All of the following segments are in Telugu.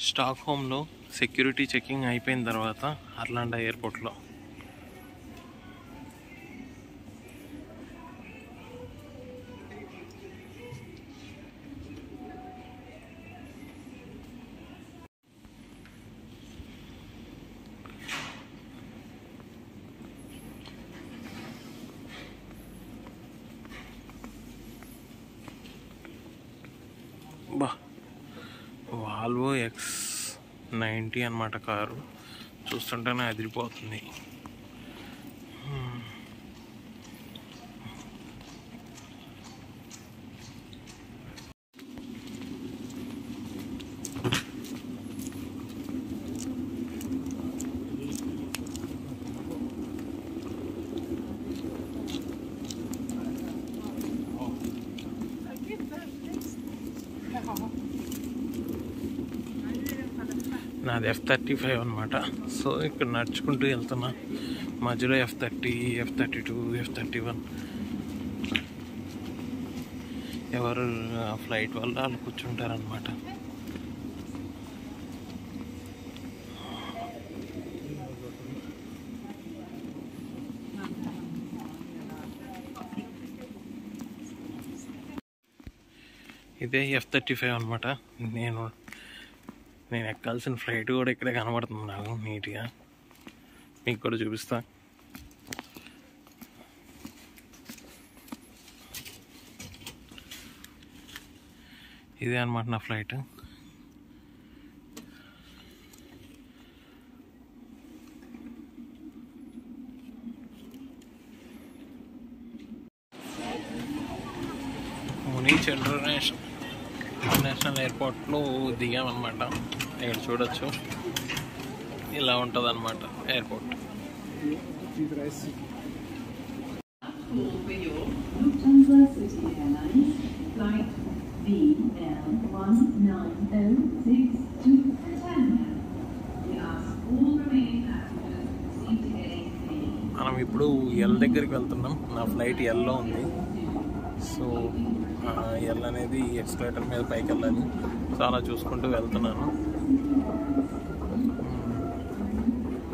స్టాక్హోమ్లో సెక్యూరిటీ చెకింగ్ అయిపోయిన తర్వాత అర్లాండా ఎయిర్పోర్ట్లో బా వాల్వో X90 అన్నమాట కారు. చూస్తుంటేనే అదిరిపోతుంది. నాది F35 అనమాట. సో ఇక్కడ నడుచుకుంటూ వెళ్తున్నా. మధ్యలో F30, F32, F31 ఎవరు ఫ్లైట్ వల్ల వాళ్ళు కూర్చుంటారనమాట. ఇదే F35 అనమాట. నేను ఎక్కాల్సిన ఫ్లైట్ కూడా ఇక్కడే కనబడుతుంది నాకు నీట్గా. మీకు కూడా చూపిస్తా. ఇదే అనమాట నా ఫ్లైట్. మునీచ్ ఇంటర్నేషనల్ ఎయిర్పోర్ట్లో దిగామన్నమాట. ఇక్కడ చూడొచ్చు, ఇలా ఉంటుంది అన్నమాట ఎయిర్పోర్ట్. మనం ఇప్పుడు ఎల్ దగ్గరికి వెళ్తున్నాం. నా ఫ్లైట్ ఎల్లో ఉంది. సో ఎల్ అనేది ఎక్స్కలేటర్ మీద పైకి వెళ్ళాలి. చాలా చూసుకుంటూ వెళ్తున్నాను.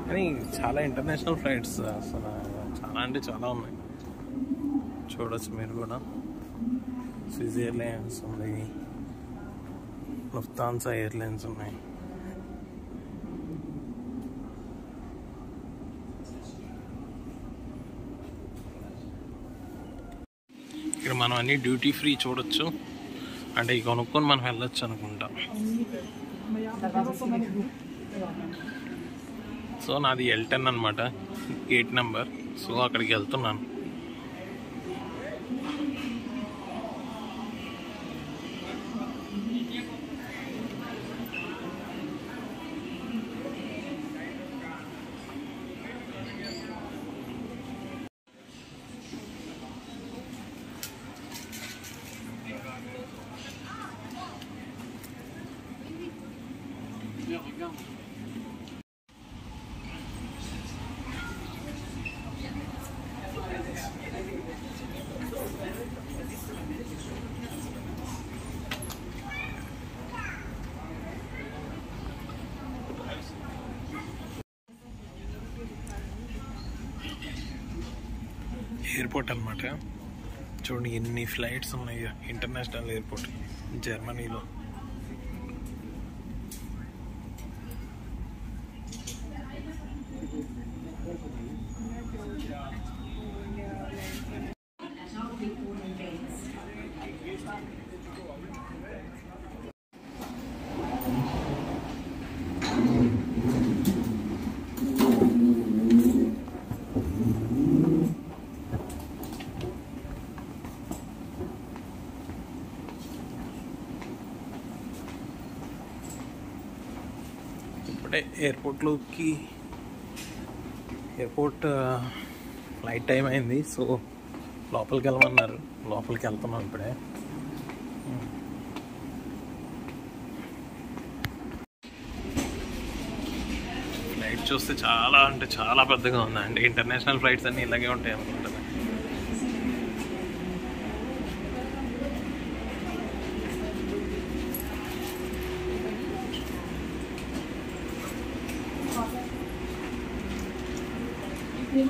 కానీ చాలా ఇంటర్నేషనల్ ఫ్లైట్స్ అసలు చాలా అంటే చాలా ఉన్నాయి. చూడొచ్చు మీరు కూడా. స్విస్ ఎయిర్లైన్స్ ఉన్నాయి, లుఫ్తాన్సా ఎయిర్లైన్స్ ఉన్నాయి. ఇక్కడ మనం అన్ని డ్యూటీ ఫ్రీ చూడొచ్చు. అంటే ఇవి కొనుక్కొని మనం వెళ్ళొచ్చు అనుకుంటా. సో నాది L10 అనమాట, గేట్ నెంబర్. సో అక్కడికి వెళ్తున్నాను. ఎయిర్పోర్ట్ అనమాట. చూడండి ఎన్ని ఫ్లైట్స్ ఉన్నాయి. ఇంటర్నేషనల్ ఎయిర్పోర్ట్ జర్మనీలో. ఎయిర్పోర్ట్ ఫ్లైట్ టైం అయింది. సో లోపలికి వెళ్ళమన్నారు. లోపలికి వెళ్తున్నాం ఇప్పుడే. ఫ్లైట్ చూస్తే చాలా అంటే చాలా పెద్దగా ఉందండి. ఇంటర్నేషనల్ ఫ్లైట్స్ అన్నీ ఇలాగే ఉంటాయి అనుకుంటున్నాను. మనం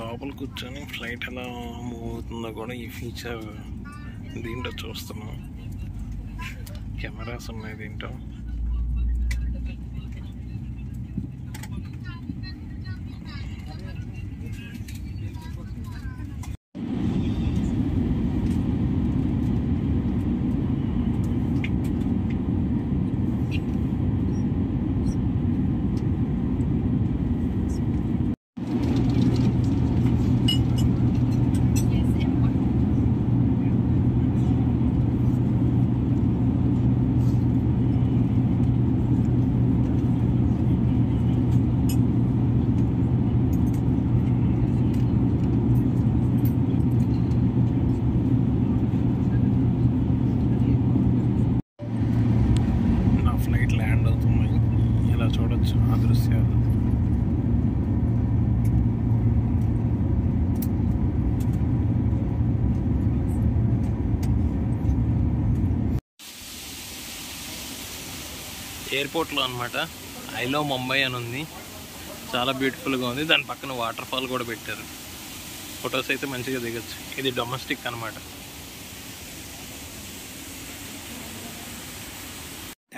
లోపల కూర్చొని ఫ్లైట్ ఎలా మూవ్ అవుతుందో కూడా ఈ ఫీచర్ దీంట్లో చూస్తున్నాం. కెమెరాస్ ఉన్నాయి దీంట్లో. ఫ్లైట్ ల్యాండ్ అవుతున్నాయి, ఇలా చూడొచ్చు ఆ దృశ్యాలు. ఎయిర్పోర్ట్లో అనమాట, ఐ లవ్ ముంబై అని ఉంది. చాలా బ్యూటిఫుల్గా ఉంది. దాని పక్కన వాటర్ ఫాల్ కూడా పెట్టారు. ఫొటోస్ అయితే మంచిగా దిగచ్చు. ఇది డొమెస్టిక్ అనమాట.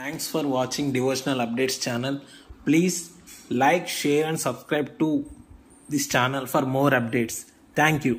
Thanks for watching Devotional Updates channel. Please like, share and subscribe to this channel for more updates. Thank you.